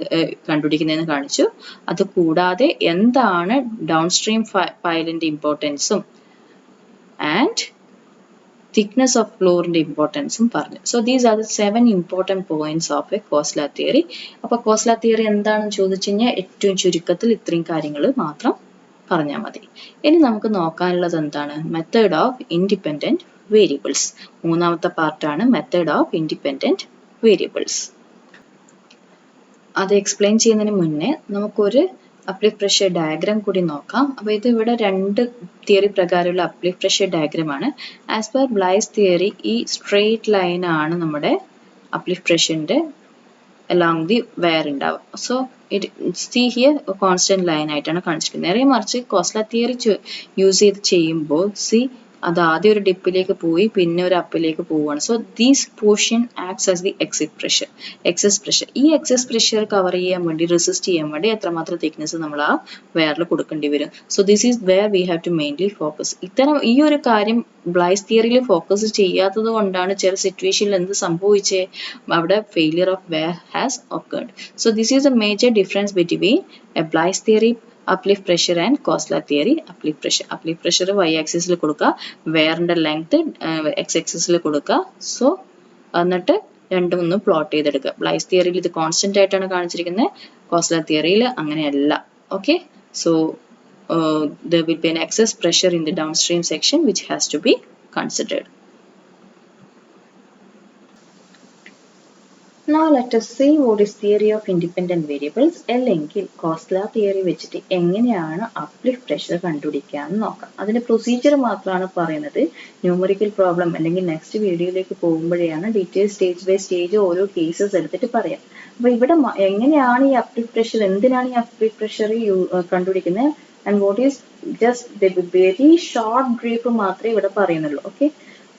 കണ്ടുപിടിക്കുന്നതെന്ന് കാണിച്ചു. അത് കൂടാതെ എന്താണ് ഡൗൺ സ്ട്രീം പൈലിന്റെ ഇമ്പോർട്ടൻസും ആൻഡ് തിക്നെസ് ഓഫ് ഫ്ലോറിന്റെ ഇമ്പോർട്ടൻസും പറഞ്ഞു. So these are the 7 important points of a Khosla theory. അപ്പോൾ കോസ്ല തിയറി എന്താണെന്ന് ചോദിച്ചു കഴിഞ്ഞാൽ ഏറ്റവും ചുരുക്കത്തിൽ ഇത്രയും കാര്യങ്ങൾ മാത്രം പറഞ്ഞാൽ മതി. ഇനി നമുക്ക് നോക്കാനുള്ളത് എന്താണ്? Method of independent variables. മൂന്നാമത്തെ പാർട്ടാണ് മെത്തേഡ് ഓഫ് ഇൻഡിപെൻഡന്റ് വേരിയബിൾസ്. അത് എക്സ്പ്ലെയിൻ ചെയ്യുന്നതിന് മുന്നേ നമുക്കൊരു അപ്ലിക് പ്രഷർ ഡയഗ്രാം കൂടി നോക്കാം. അപ്പോൾ ഇത് ഇവിടെ 2 തിയറി പ്രകാരമുള്ള അപ്ലിക് പ്രഷർ ഡയഗ്രാം ആണ്. ആസ് പെർ ബ്ലൈസ് തിയറി ഈ സ്ട്രെയിറ്റ് ലൈൻ ആണ് നമ്മുടെ അപ്ലിക് പ്രഷറിന്റെ along the wire ഉണ്ടാവും. So see here constant line ആയിട്ടാണ് കാണിച്ചിരിക്കുന്നത്. നേരെ മറിച്ച് കോസ്ല തിയറി യൂസ് ചെയ്ത് ചെയ്യുമ്പോൾ അത് ആദ്യം ഒരു ഡിപ്പിലേക്ക് പോയി പിന്നെ ഒരു അപ്പിലേക്ക് പോവുകയാണ്. So these portion acts as the excess pressure. ഈ എക്സസ് പ്രഷർ കവർ ചെയ്യാൻ വേണ്ടി, റെസിസ്റ്റ് ചെയ്യാൻ വേണ്ടി എത്രമാത്രം തിക്നെസ് നമ്മൾ ആ വയറിൽ കൊടുക്കേണ്ടി വരും. So this is where we have to mainly focus. ഈ ഒരു കാര്യം ബ്ലൈസ് തിയറിയിൽ ഫോക്കസ് ചെയ്യാത്തത് കൊണ്ടാണ് ചില സിറ്റുവേഷനിൽ എന്ത് സംഭവിച്ചേ, അവിടെ failure of weir has occurred. So this is a major difference between a Bligh's theory uplift pressure and Kosla theory. uplift pressure y axis ൽ കൊടുക്കുക, വെയറിന്റെ ലെങ്ത് x axis ൽ കൊടുക്കുക. സോ എന്നിട്ട് രണ്ടും ഒന്ന് പ്ലോട്ട് ചെയ്തെടുക്കുക. ബ്ലൈസ് തിയറിയിൽ ഇത് കോൺസ്റ്റന്റ് ആയിട്ടാണ് കാണിച്ചിരിക്കുന്നത്, കോസ്ല തിയറിയിൽ അങ്ങനെയല്ല. Okay, so there will be an excess pressure in the downstream section which has to be considered. Now let us see what is theory of independent variables. അല്ലെങ്കിൽ കോസ്ല തിയറി വെച്ചിട്ട് എങ്ങനെയാണ് അപ്ലിഫ്റ്റ് പ്രഷർ കണ്ടുപിടിക്കാമെന്ന് നോക്കാം. അതിന്റെ procedure മാത്രമാണ് പറയുന്നത്. Numerical problem അല്ലെങ്കിൽ next വീഡിയോയിലേക്ക് പോകുമ്പോഴാണ് ഡീറ്റെയിൽ സ്റ്റേജ് ബൈ സ്റ്റേജ് ഓരോ കേസസ് എടുത്തിട്ട് പറയാം. അപ്പൊ ഇവിടെ എങ്ങനെയാണ് ഈ അപ്ലിഫ്റ്റ് പ്രഷർ, എന്തിനാണ് ഈ അപ്ലിഫ്റ്റ് പ്രഷർ കണ്ടുപിടിക്കുന്നത്, and what is just very short brief മാത്രമേ ഇവിടെ പറയുന്നുള്ളൂ. ഓക്കെ,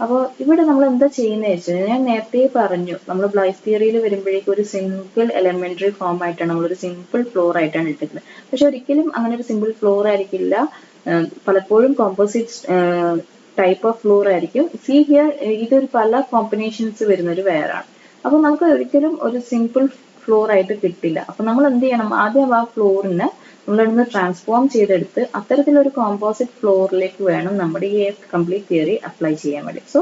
അപ്പോൾ ഇവിടെ നമ്മൾ എന്താ ചെയ്യുന്നത് വെച്ചാൽ, ഞാൻ നേരത്തെ പറഞ്ഞു, നമ്മൾ ബ്ലൈസ് തിയറിയിൽ വരുമ്പോഴേക്കും ഒരു സിമ്പിൾ എലമെന്ററി ഫോം ആയിട്ടാണ്, നമ്മളൊരു സിമ്പിൾ ഫ്ലോർ ആയിട്ടാണ് എടുക്കുന്നത്. പക്ഷെ ഒരിക്കലും അങ്ങനെ ഒരു സിമ്പിൾ ഫ്ലോർ ആയിരിക്കില്ല, പലപ്പോഴും കോമ്പോസിറ്റ് ടൈപ്പ് ഓഫ് ഫ്ലോർ ആയിരിക്കും. സി ഹിയർ, ഇതൊരു പല കോമ്പിനേഷൻസ് വരുന്ന ഒരു വെയറാണ്. അപ്പോൾ നമുക്ക് ഒരിക്കലും ഒരു സിമ്പിൾ ഫ്ലോർ ആയിട്ട് കിട്ടില്ല. അപ്പൊ നമ്മൾ എന്ത് ചെയ്യണം, ആദ്യം ആ ഫ്ലോറിന് നമ്മളൊന്ന് ട്രാൻസ്ഫോം ചെയ്തെടുത്ത് അത്തരത്തിലൊരു കോമ്പോസിറ്റ് ഫ്ലോറിലേക്ക് വേണം നമ്മുടെ ഈ കംപ്ലീറ്റ് തിയറി അപ്ലൈ ചെയ്യാൻ വേണ്ടി. So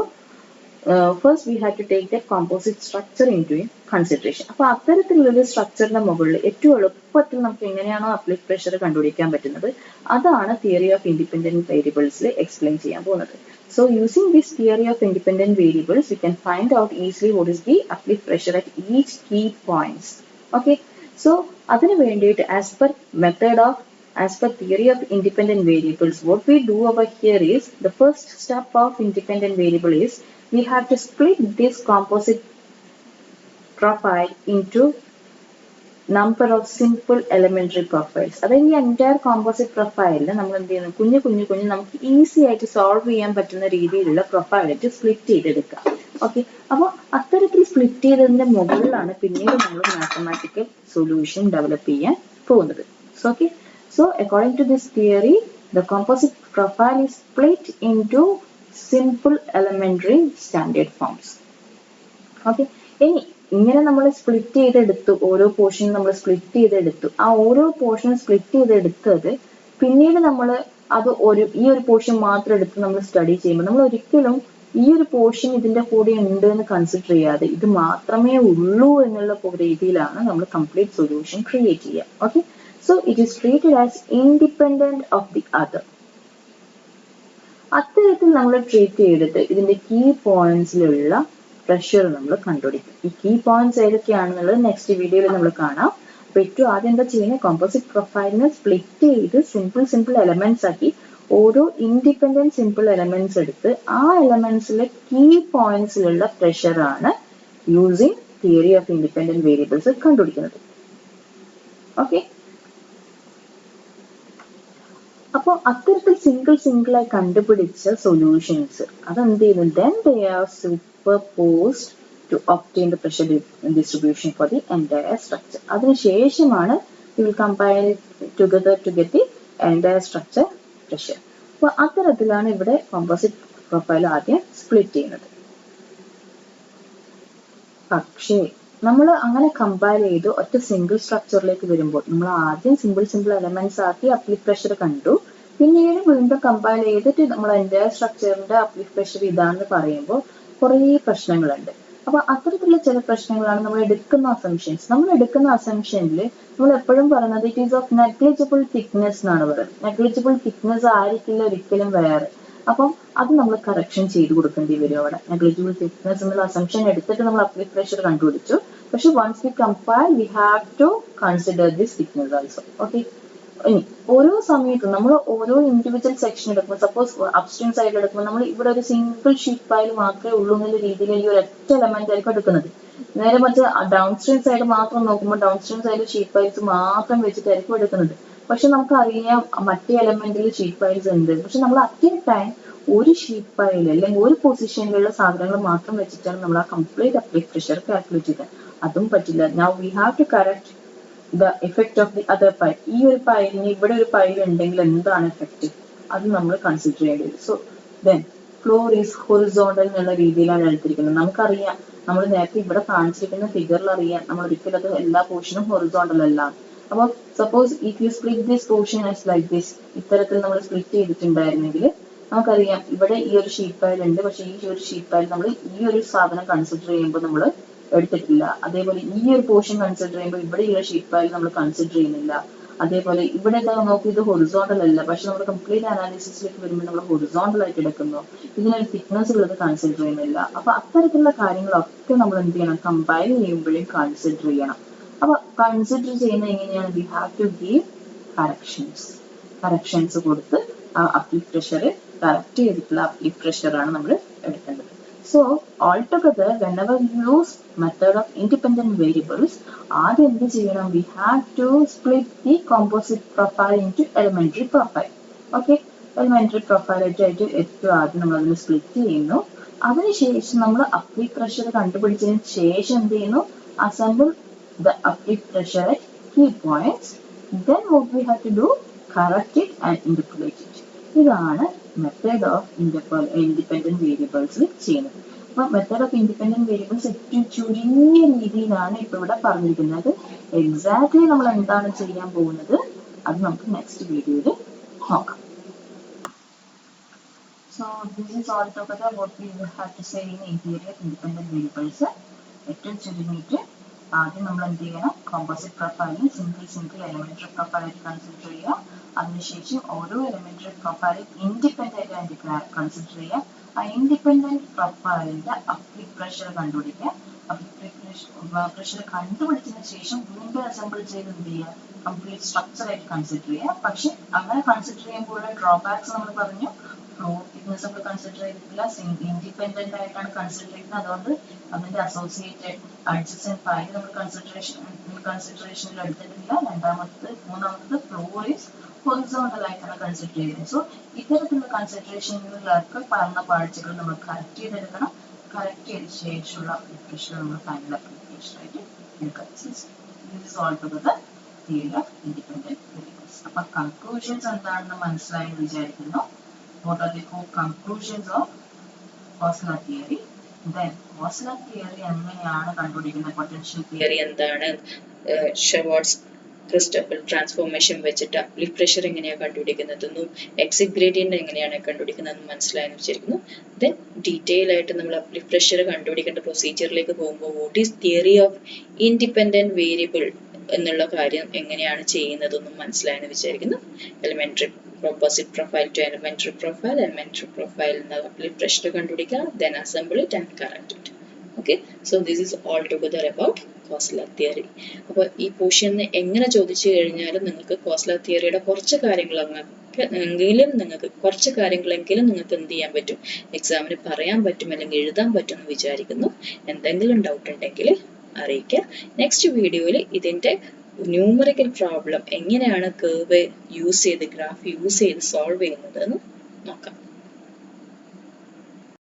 first we have to take the composite structure into consideration. അപ്പൊ അത്തരത്തിലുള്ള സ്ട്രക്ചറിന്റെ മുകളിൽ ഏറ്റവും എളുപ്പത്തിൽ നമുക്ക് എങ്ങനെയാണോ അപ്ലിഫ്റ്റ് പ്രഷർ കണ്ടുപിടിക്കാൻ പറ്റുന്നത്, അതാണ് തിയറി ഓഫ് ഇൻഡിപെൻഡന്റ് വേരിയബിൾസിൽ എക്സ്പ്ലെയിൻ ചെയ്യാൻ പോകുന്നത്. So using this theory of independent variables, we can find out easily what is the uplift pressure at each key points. Okay, so adinu vendite as per theory of independent variables, what we do over here is, the first step of independent variable is we have to split this composite profile into number of simple elementary profiles. അതായത് ഈ entire composite പ്രൊഫൈലിൽ നമ്മൾ എന്ത് ചെയ്യുന്നു, കുഞ്ഞു നമുക്ക് easy ആയിട്ട് solve ചെയ്യാൻ പറ്റുന്ന രീതിയിലുള്ള പ്രൊഫൈലായിട്ട് സ്പ്ലിറ്റ് ചെയ്തെടുക്കുക. ഓക്കെ, അപ്പോൾ അത്തരത്തിൽ സ്പ്ലിറ്റ് ചെയ്തതിന്റെ മുകളിലാണ് പിന്നീട് നമ്മൾ മാത്തമാറ്റിക്കൽ സൊല്യൂഷൻ ഡെവലപ്പ് ചെയ്യാൻ പോകുന്നത്. Okay, so according to this theory, the composite profile is split into simple elementary standard forms. Okay, ഇനി ഇങ്ങനെ നമ്മൾ സ്പ്ലിറ്റ് ചെയ്തെടുത്തു, ഓരോ പോർഷൻ നമ്മൾ സ്പ്ലിറ്റ് ചെയ്തെടുത്തു. ആ ഓരോ പോർഷൻ സ്പ്ലിറ്റ് ചെയ്തെടുത്തത് പിന്നീട് നമ്മൾ അത് ഈ ഒരു പോർഷൻ മാത്രം എടുത്ത് നമ്മൾ സ്റ്റഡി ചെയ്യുമ്പോൾ നമ്മൾ ഒരിക്കലും ഈ ഒരു പോർഷൻ ഇതിന്റെ കൂടെ ഉണ്ട് എന്ന് കൺസിഡർ ചെയ്യാതെ ഇത് മാത്രമേ ഉള്ളൂ എന്നുള്ള രീതിയിലാണ് നമ്മൾ കംപ്ലീറ്റ് സൊല്യൂഷൻ ക്രിയേറ്റ് ചെയ്യുക. Okay, so it is treated as independent of the other. അത്തരത്തിൽ നമ്മൾ ട്രീറ്റ് ചെയ്തിട്ട് ഇതിന്റെ കീ പോയിന്റ്സിലുള്ള പ്രഷർ നമ്മൾ കണ്ടുപിടിക്കും. ഈ കീ പോയിന്റ്സ് ഏതൊക്കെയാണെന്നുള്ളത് നെക്സ്റ്റ് വീഡിയോയിൽ നമ്മൾ കാണാം. അപ്പൊ ഏറ്റവും ആദ്യം എന്താ ചെയ്യുന്നത്, കോമ്പോസിറ്റ് പ്രൊഫൈലിനെ സ്പ്ലിറ്റ് ചെയ്ത് സിമ്പിൾ എലമെന്റ്സ് ആക്കി ഓരോ ഇൻഡിപെൻഡന്റ് സിമ്പിൾ എലമെന്റ്സ് എടുത്ത് ആ എലമെന്റ്സിലെ കീ പോയിന്റ്സിലുള്ള പ്രഷറാണ് using theory of independent variables കണ്ടുപിടിക്കുന്നത്. ഓക്കെ, അപ്പോൾ അത്തരത്തിൽ സിംഗിളായി കണ്ടുപിടിച്ച സൊല്യൂഷൻസ് അതെന്ത് ചെയ്യുന്നു, then they are superposed to obtain the pressure distribution for the entire structure. അതിനുശേഷമാണ് we will compile together to get the entire structure pressure. അപ്പോൾ അത്തരത്തിലാണ് ഇവിടെ കോമ്പോസിറ്റ് പ്രൊഫൈൽ ആദ്യം സ്പ്ലിറ്റ് ചെയ്യുന്നത്. പക്ഷേ നമ്മൾ അങ്ങനെ കമ്പയർ ചെയ്ത് ഒറ്റ സിംഗിൾ സ്ട്രക്ചറിലേക്ക് വരുമ്പോൾ നമ്മൾ ആദ്യം സിമ്പിൾ എലമെന്റ്സ് ആക്കി അപ്ലിഫ്റ്റ് പ്രഷർ കണ്ടു. പിന്നീട് വീണ്ടും കമ്പൈൽ ചെയ്തിട്ട് നമ്മൾ എൻ്റയർ സ്ട്രക്ചറിന്റെ അപ്ലിഫ്റ്റ് പ്രഷർ ഇതാണെന്ന് പറയുമ്പോൾ കുറേ പ്രശ്നങ്ങളുണ്ട്. അപ്പൊ അത്തരത്തിലുള്ള ചില പ്രശ്നങ്ങളാണ് നമ്മൾ എടുക്കുന്ന അസംഷൻസ്. നമ്മൾ എടുക്കുന്ന അസംഷനിൽ നമ്മൾ എപ്പോഴും പറയുന്നത് it is of negligible thickness എന്നാണ് പറയുന്നത്. നെഗ്ലിജിബിൾ തിക്നെസ് ആയിരിക്കില്ല ഒരിക്കലും വേറെ. അപ്പം അത് നമ്മൾ കറക്ഷൻ ചെയ്ത് കൊടുക്കേണ്ടി വരും. അവിടെ നെഗ്ലിജിബിൾ തിക്നെസ് എന്നുള്ള അസംഷൻ എടുത്തിട്ട് നമ്മൾ അപ്ലിഫ്റ്റ് പ്രഷർ കണ്ടുപിടിച്ചു. പക്ഷെ once we compare we have to consider this thickness also. Okay, ഇനി ഓരോ സമയത്തും നമ്മൾ ഓരോ ഇൻഡിവിജ്വൽ സെക്ഷൻ എടുക്കുമ്പോൾ, സപ്പോസ് അപ്സ്ട്രീം സൈഡിൽ എടുക്കുമ്പോൾ നമ്മൾ ഇവിടെ ഒരു സിംഗിൾ ഷീറ്റ് ഫയൽ മാത്രമേ ഉള്ളൂ എന്നുള്ള രീതിയിൽ ഈ ഒരു ഒറ്റ എലമെന്റ് ആയിരിക്കും എടുക്കുന്നത്. നേരെ മറിച്ച് ഡൗൺ സ്ട്രീം സൈഡ് മാത്രം നോക്കുമ്പോൾ ഡൗൺ സ്ട്രീം സൈഡിൽ ഷീറ്റ് ഫയൽസ് മാത്രം വെച്ചിട്ടായിരിക്കും എടുക്കുന്നത്. പക്ഷെ നമുക്കറിയാം മറ്റേ എലമെന്റിൽ ഷീറ്റ് ഫയൽസ് ഉണ്ട്. പക്ഷെ നമ്മൾ അറ്റ് എ ടൈം ഒരു ഷീറ്റ് ഫയൽ അല്ലെങ്കിൽ ഒരു പൊസിഷനിലുള്ള സാധനങ്ങൾ മാത്രം വെച്ചിട്ടാണ് നമ്മൾ ആ കംപ്ലീറ്റ് അപ്ലിഫ്റ്റ് പ്രഷർ കാൽക്കുലേറ്റ് ചെയ്തത്. അതും പറ്റില്ല. Now we have to correct the effect of the other pile. ഈ ഒരു പൈലിന് ഇവിടെ ഒരു പൈൽ ഉണ്ടെങ്കിൽ എന്താണ് എഫക്റ്റ്, അത് നമ്മൾ കൺസിഡർ ചെയ്യേണ്ടി വരും. So then floor is horizontal എന്നുള്ള രീതിയിലാണ് എടുത്തിരിക്കുന്നത്. നമുക്കറിയാം, നമ്മൾ നേരത്തെ ഇവിടെ കാണിച്ചിരിക്കുന്ന ഫിഗറിൽ അറിയാം നമ്മൾ ഒരിക്കലും അത് എല്ലാ പോർഷനും ഹൊറിസോണ്ടൽ അല്ല. അപ്പോൾ suppose if you split this portion as like this, ഇത്തരത്തിൽ നമ്മൾ സ്പ്ലിറ്റ് ചെയ്തിട്ടുണ്ടായിരുന്നെങ്കിൽ നമുക്കറിയാം ഇവിടെ ഈ ഒരു ഷീറ്റ് ഫയൽ ഉണ്ട്. പക്ഷെ ഈ ഒരു ഷീറ്റ് ഫയൽ നമ്മൾ ഈ ഒരു സാധനം കൺസിഡർ ചെയ്യുമ്പോൾ നമ്മൾ എടുത്തിട്ടില്ല. അതേപോലെ ഈ ഒരു പോർഷൻ കൺസിഡർ ചെയ്യുമ്പോൾ ഇവിടെ ഈ ഒരു ഷീറ്റ് ഫയൽ നമ്മൾ കൺസിഡർ ചെയ്യുന്നില്ല. അതേപോലെ ഇവിടെ നോക്കി ഇത് ഹൊറിസോണ്ടൽ അല്ല, പക്ഷെ നമ്മൾ കംപ്ലീറ്റ് അനാലിസിസിലേക്ക് വരുമ്പോൾ നമ്മൾ ഹൊറിസോണ്ടൽ ആയിട്ട് എടുക്കുന്നു. ഇതിനൊരു തിക്നെസ് ഉള്ളത് കൺസിഡർ ചെയ്യുന്നില്ല. അപ്പൊ അത്തരത്തിലുള്ള കാര്യങ്ങളൊക്കെ നമ്മൾ എന്ത് ചെയ്യണം, കമ്പൈൽ ചെയ്യുമ്പോഴും കൺസിഡർ ചെയ്യണം. അപ്പൊ കൺസിഡർ ചെയ്യുന്നത് എങ്ങനെയാണ്, we have to give corrections കൊടുത്ത് അപ്ലിഫ്റ്റ് പ്രഷർ കറക്റ്റ് ചെയ്തിട്ടുള്ള അപ്ലിഫ്റ്റ് പ്രഷറാണ് നമ്മൾ എടുക്കേണ്ടത്. So altogether, whenever we use method of independent variables, ആദ്യം എന്ത് ചെയ്യണം, we have to split the composite profile into elementary profile. Okay, elementary profile ആയിട്ട് ഏറ്റവും ആദ്യം നമ്മൾ അതിനെ സ്പ്ലിറ്റ് ചെയ്യുന്നു. അതിനുശേഷം നമ്മൾ അപ്ലിഫ്റ്റ് പ്രഷർ കണ്ടുപിടിച്ചതിന് ശേഷം എന്ത് ചെയ്യുന്നു, assemble the uplift pressure at key points. Then what we have to do, correct it and interpolate it. ഇതാണ് മെത്തേഡ് ഓഫ് ഇൻഡിപെൻഡന്റ് വേരിയബിൾസിൽ ചെയ്യുന്നത്. അപ്പൊ മെത്തേഡ് ഓഫ് ഇൻഡിപെൻഡന്റ് വേരിയബിൾസ് ഏറ്റവും ചുരുങ്ങിയ രീതിയിലാണ് ഇപ്പൊ ഇവിടെ പറഞ്ഞിരിക്കുന്നത്. എക്സാക്ട്ലി നമ്മൾ എന്താണ് ചെയ്യാൻ പോകുന്നത് അത് നമുക്ക് നെക്സ്റ്റ് വീഡിയോയിൽ നോക്കാം. So this is all together what we have to say in interior independent variables. ഏറ്റവും ചുരുങ്ങിയിട്ട് ആദ്യം നമ്മൾ എന്ത് ചെയ്യണം, കോമ്പോസിറ്റ് പ്രൊഫൈലിൽ സിംഗിൾ എലിമെന്ററി പ്രൊഫൈൽ കൺസിഡർ ചെയ്യുക. അതിനുശേഷം ഓരോ എലിമെന്ററി പ്രൊഫൈലും ഇൻഡിപെൻഡന്റ് ആയിട്ട് കൺസിഡർ ചെയ്യുക. ആ ഇൻഡിപെൻഡന്റ് പ്രൊഫൈലിന്റെ അപ്ലിഫ്റ്റ് പ്രഷർ കണ്ടുപിടിക്കുക. അപ്ലിഫ്റ്റ് പ്രഷർ കണ്ടുപിടിച്ചതിന് ശേഷം വീണ്ടും അസംബിൾ ചെയ്ത് എന്ത് ചെയ്യുക, കംപ്ലീറ്റ് സ്ട്രക്ചർ ആയിട്ട് കൺസിഡർ ചെയ്യുക. പക്ഷെ അങ്ങനെ കൺസിഡർ ചെയ്യുമ്പോൾ ഡ്രോബാക്സ് നമ്മൾ പറഞ്ഞു, ഫ്ലോർ തിക്നെസ് നമ്മൾ കൺസിഡർ ചെയ്തിട്ടില്ല, ഇൻഡിപെൻഡന്റ് ആയിട്ടാണ് കൺസിഡർ ചെയ്യുന്നത്. അതുകൊണ്ട് അതിന്റെ അസോസിയേറ്റഡ് അഡ്ജസന്റ് ഫയൽ നമ്മൾ കൺസിഡറേഷനിൽ എടുത്തിട്ടില്ല. മൂന്നാമത്തത് ഫ്ലോർ ഈസ് ഹൊറിസോണ്ടൽ ആയിട്ടാണ് കൺസിഡർ ചെയ്യുന്നത്. സോ ഇത്തരത്തിലുള്ള കൺസിഡറേഷനുകളിലൊക്കെ പറഞ്ഞ പാഴ്ചകൾ നമ്മൾ കറക്റ്റ് ചെയ്തെടുക്കണം. കറക്റ്റ് ചെയ്ത ശേഷമുള്ള അപ്ലിക്കേഷൻ നമ്മൾ ഫൈനൽ അപ്ലിക്കേഷൻ ആയിട്ട് എടുക്കാം. This is all together theory of independent variables. അപ്പൊ കൺക്ലൂഷൻസ് എന്താണെന്ന് മനസ്സിലായെന്ന് വിചാരിക്കുന്നു. What are the core conclusions of Koszler theory? Then Koszler theory എങ്ങനെയാണ് കണ്ടുപിടിക്കുന്നത്, പൊട്ടൻഷ്യൽ തിയറി എന്താണ്, ഷെവാർട്സ് ക്രിസ്റ്റബിൾ ട്രാൻസ്ഫോർമേഷൻ വെച്ചിട്ട് അപ്ലിഫ്റ്റ് പ്രഷർ എങ്ങനെയാണ് കണ്ടുപിടിക്കുന്നതെന്നും എക്സിറ്റ് ഗ്രേഡിയന്റ് എങ്ങനെയാണ് കണ്ടുപിടിക്കുന്നതെന്നും മനസ്സിലായെന്ന് വിചാരിക്കുന്നു. ദെൻ ഡീറ്റെയിൽ ആയിട്ട് നമ്മൾ അപ്ലിഫ്റ്റ് പ്രഷർ കണ്ടുപിടിക്കേണ്ട പ്രൊസീജിയറിലേക്ക് പോകുമ്പോൾ what is theory of independent variable എന്നുള്ള കാര്യം എങ്ങനെയാണ് ചെയ്യുന്നതെന്നും മനസ്സിലായെന്ന് വിചാരിക്കുന്നു. Elementary composite profile to elementary profile uplift pressure കണ്ടുപിടിക്കുക, then assemble it and correct it. Okay, so this is all together about Koszler theory. അപ്പോൾ ഈ പോർഷന് എങ്ങനെ ചോദിച്ചു കഴിഞ്ഞാലും നിങ്ങൾക്ക് Koszler theoryയുടെ കുറച്ച് കാര്യങ്ങളെങ്കിലും നിങ്ങൾക്ക് എന്ത് ചെയ്യാൻ പറ്റും, എക്സാമിന് പറയാൻ പറ്റും അല്ലെങ്കിൽ എഴുതാൻ പറ്റും എന്ന് വിചാരിക്കുന്നു. എന്തെങ്കിലും ഡൗട്ട് ഉണ്ടെങ്കിൽ അറിയിക്കുക. നെക്സ്റ്റ് വീഡിയോയിൽ ഇതിന്റെ ന്യൂമറിക്കൽ പ്രോബ്ലം എങ്ങനെയാണ് കർവ് യൂസ് ചെയ്ത് ഗ്രാഫ് യൂസ് ചെയ്ത് സോൾവ് ചെയ്യുന്നത് എന്ന് നോക്കാം.